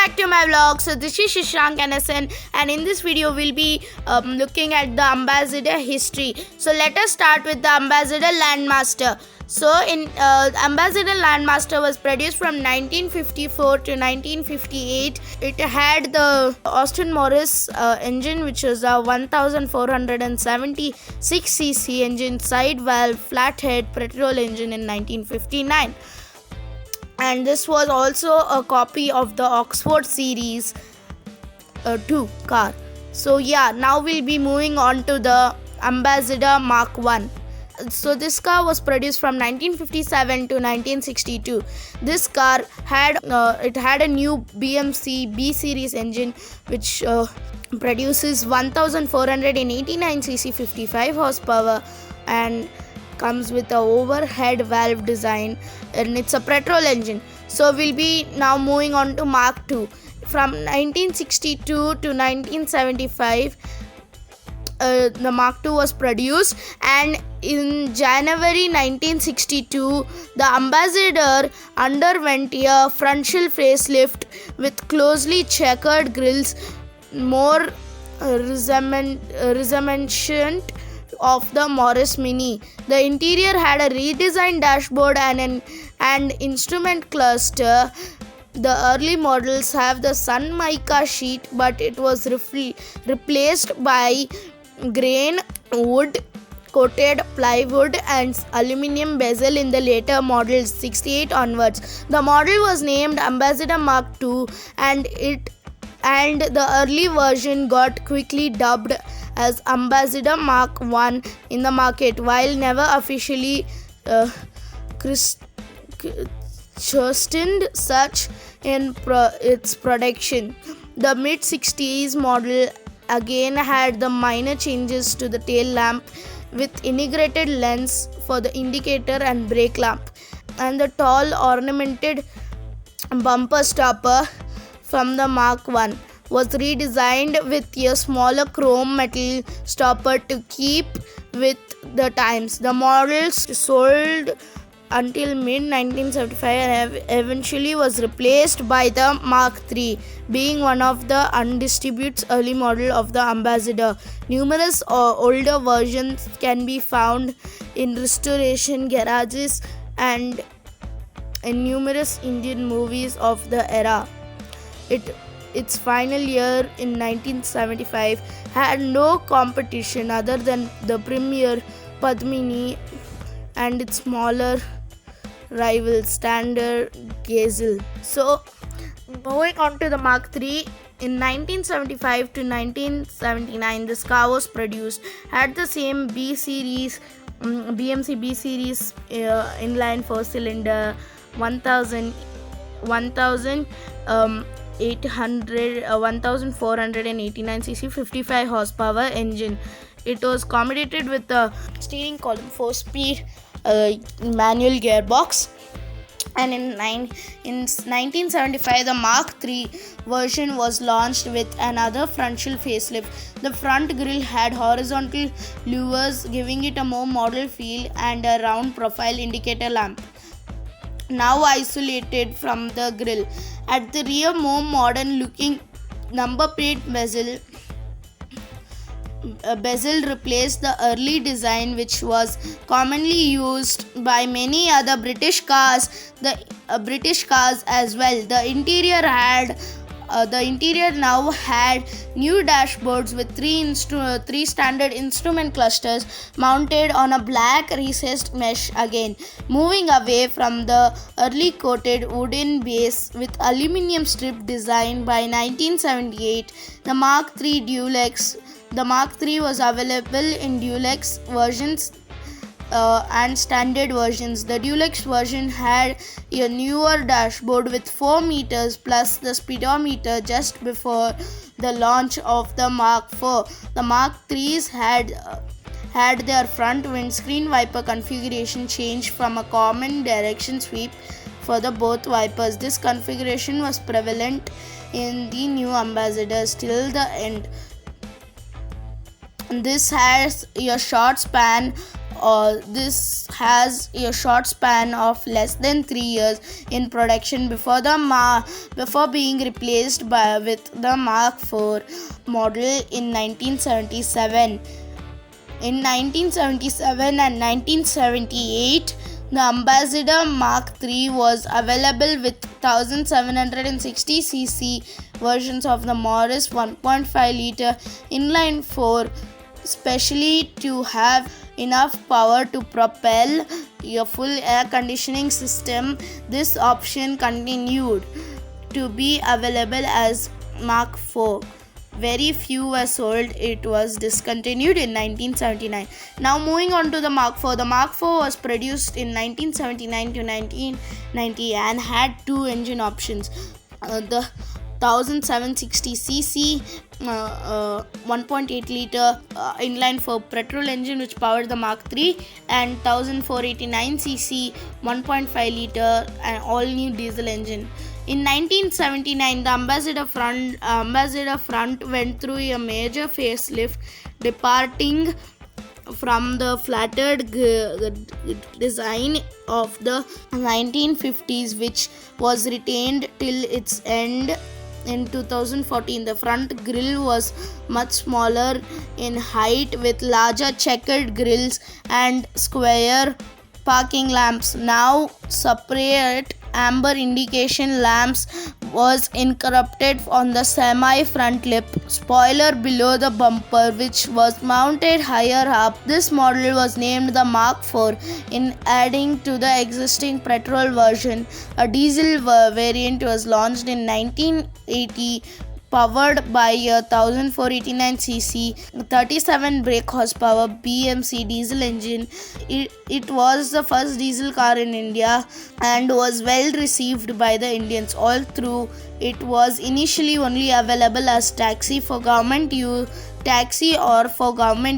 back to my vlog. So this is Shashank NSN, and in this video we'll be looking at the Ambassador history. So let us start with the Ambassador Landmaster. So Ambassador Landmaster was produced from 1954 to 1958. It had the Austin Morris engine, which was a 1476cc engine, side valve flathead petrol engine in 1959. And this was also a copy of the Oxford series 2 car. So yeah, now we'll be moving on to the Ambassador Mark 1. So this car was produced from 1957 to 1962. This car had a new BMC B series engine, which produces 1489cc 55 horsepower and comes with a overhead valve design, and it's a petrol engine. So we'll be now moving on to Mark II. From 1962 to 1975, the Mark II was produced, and in January 1962, the Ambassador underwent a frontal facelift with closely checkered grills, more reminiscent of the Morris Mini. The interior had a redesigned dashboard and an instrument cluster. The early models have the sun mica sheet, but it was replaced by grain wood coated plywood and aluminium bezel in the later models 68 onwards. The model was named Ambassador Mark II, and the early version got quickly dubbed as Ambassador Mark I in the market, while never officially christened such in its production. The mid-60s model again had the minor changes to the tail lamp with integrated lens for the indicator and brake lamp, and the tall ornamented bumper stopper from the Mark I was redesigned with a smaller chrome metal stopper to keep with the times. The models sold until mid-1975 and eventually was replaced by the Mark III, being one of the undistributed early model of the Ambassador. Numerous older versions can be found in restoration garages and in numerous Indian movies of the era. Its final year in 1975 had no competition other than the Premier Padmini and its smaller rival Standard Gazelle. So moving on to the Mark III, in 1975 to 1979, this car was produced. Had the same B series, BMC B series inline 4-cylinder 1489cc 55 horsepower engine. It was accommodated with a steering column 4-speed manual gearbox, and in 1975 the Mark III version was launched with another frontal facelift. The front grille had horizontal louvers, giving it a more modern feel, and a round profile indicator lamp, now isolated from the grille. At the rear, more modern looking number plate bezel replaced the early design, which was commonly used by many other British cars as well. The interior now had new dashboards with three standard instrument clusters mounted on a black recessed mesh, again moving away from the early coated wooden base with aluminium strip design. By 1978, the Mark III was available in deluxe versions and standard versions. The deluxe version had a newer dashboard with 4 meters plus the speedometer just before the launch of the Mark IV. The Mark IIIs had their front windscreen wiper configuration changed from a common direction sweep for the both wipers. This configuration was prevalent in the new Ambassadors till the end. This has a short span This has a short span of less than 3 years in production before being replaced with the Mark 4 model in 1977. In 1977 and 1978, the Ambassador Mark III was available with 1760cc versions of the Morris 1.5 liter inline 4, specially to have enough power to propel a full air conditioning system. This option continued to be available as Mark IV. Very few were sold. It was discontinued in 1979. Now moving on to the Mark IV. The Mark IV was produced in 1979 to 1990 and had two engine options. The 1760cc 1.8 liter inline 4 petrol engine which powered the Mark III, and 1489cc 1.5 liter all new diesel engine. In 1979, the Ambassador front went through a major facelift, departing from the flattered design of the 1950s, which was retained till its end in 2014. The front grille was much smaller in height with larger checkered grilles and square parking lamps. Now separate amber indication lamps was incorporated on the semi front lip spoiler below the bumper, which was mounted higher up. This model was named the Mark IV in adding to the existing petrol version. A diesel variant was launched in 1980, powered by a 1489cc 37 brake horsepower BMC diesel engine. It was the first diesel car in India and was well received by the Indians. All through, it was initially only available as taxi or for government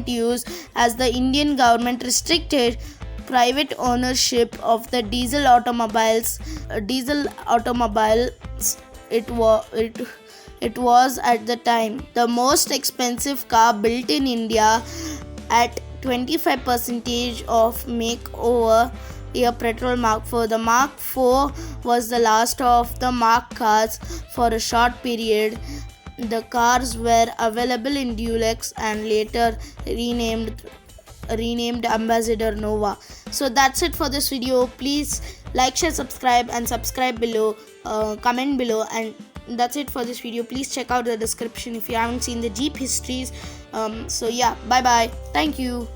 use, as the Indian government restricted private ownership of the diesel automobiles. It was at the time the most expensive car built in India at 25% of makeover a petrol Mark IV. The Mark IV was the last of the Mark cars for a short period. The cars were available in Deluxe and later renamed Ambassador Nova. So that's it for this video. Please like, share, subscribe, and subscribe below. Comment below, and that's it for this video. Please check out the description if you haven't seen the Jeep histories. So yeah, bye bye. Thank you.